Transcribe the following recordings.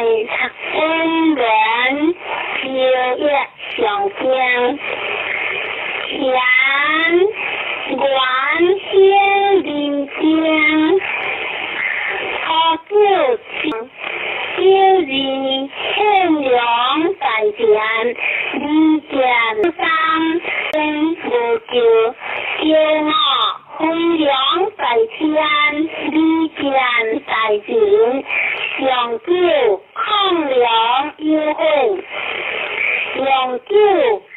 温暖朝日上京，前元先临京，初九朝日庆良大典，礼见三无咎，骄傲辉煌在天，礼见大典，上九抗良优惠，上九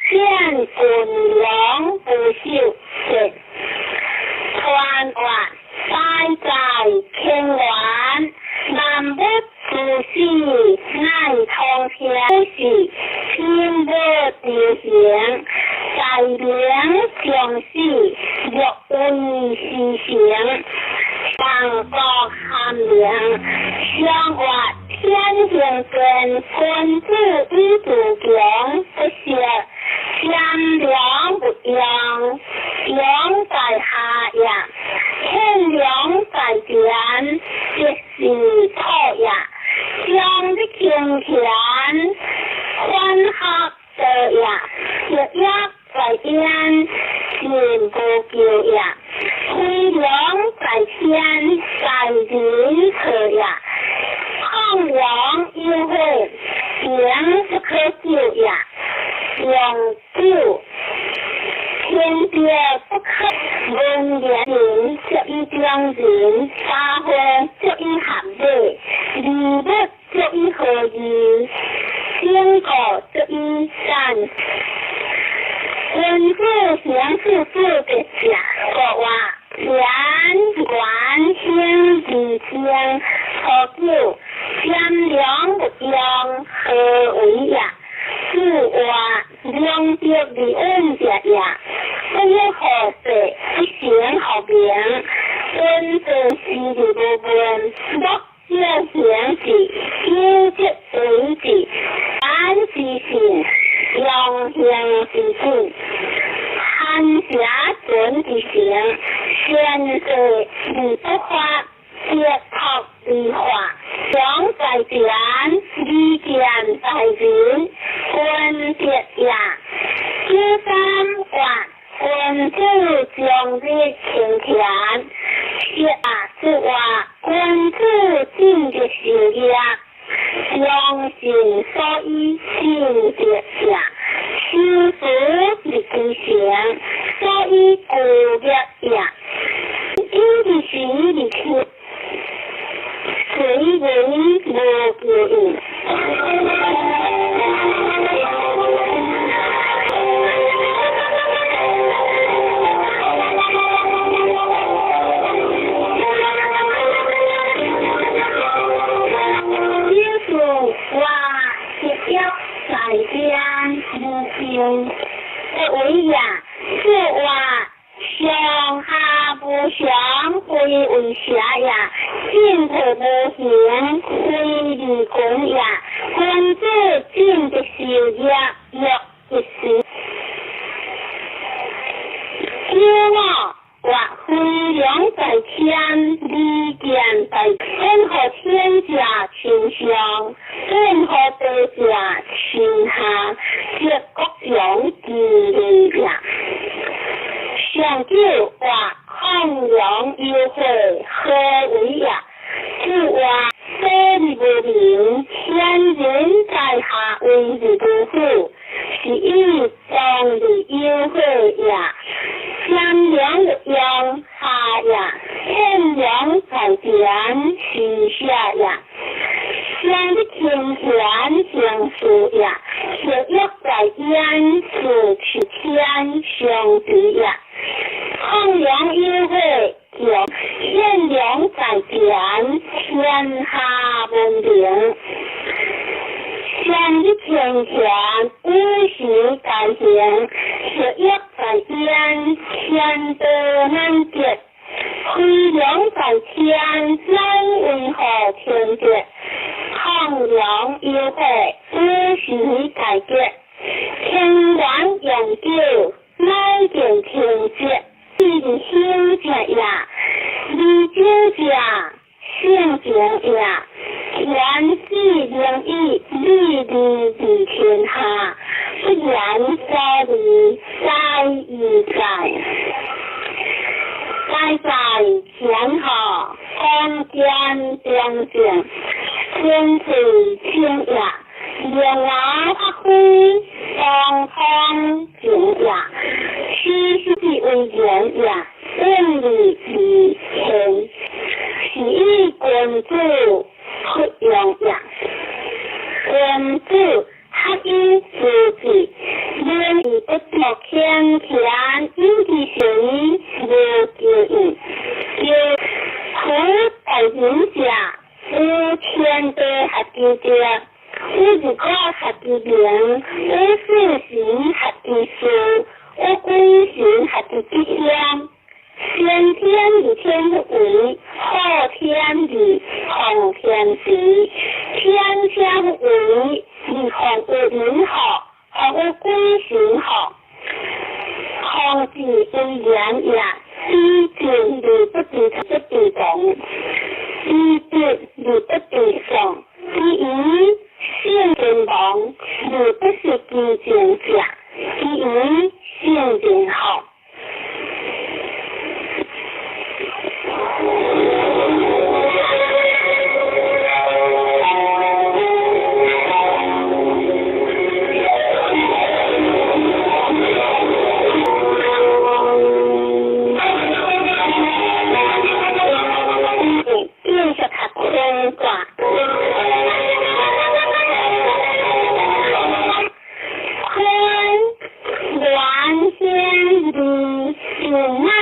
见群良不朽节，传话再在庆元，南北诸事乃通天是天不地行，在灵上市若为实行，万国含名，相话天行根，君子以自强，不是天良不扬，良在下也，庆良在前，即是错也，将的清泉，宽合得也，日月在天，人不救也，辉良在天，在人可也，抗良优惠，良不可救也，良救天地不可文言人，则以将人，发挥则以含义，礼物则以合意，经过则以善。文字详是字的讲国话，前元先至天，初九天良不扬，何为也？是话良德的恩德也，不要何事不行好名，真正是的部分，若要行事，有则为之，凡是行，良行是行，含下准之行，先是理不法，结托理化，良在前，礼见在人，君节也，第三话。君子将日清田，是话君子尽的事业，良心所以行节也，修福的之行，所以故业也，因的是的去，随人无不应。为也，是话上下不相归为下也，进退不行归理公也，君子尽的事业若一时，骄傲或辉良在天，礼见在任何天下倾向，任何地下倾下，皆各种之理也。上九或抗良优惠，何为也？是话虽不明，天人在下为之不负，是以当理优惠也。天良的阳下也，天良在前是下也。天的清泉相属也，日月在天是去天相对也。抗良优惠有天良在前，天下文明。天的清泉无时改行，日月在天，天德难绝。辉良在天，乃为何天绝？抗良优惠无时改革，天然永久，乃见天绝。地修者也，理究者性情也，全是灵中间中正，天水清雅，莲花发挥，东方景雅，诗书为人雅，论理以前，是以君主不用雅，君主合于自己，论理不作天田，因其神无救义，有苦大人者，有天地合之者。有一个合之名，有四行合之数，有归行合之吉祥。先天与天为，后天与后天时，天相为，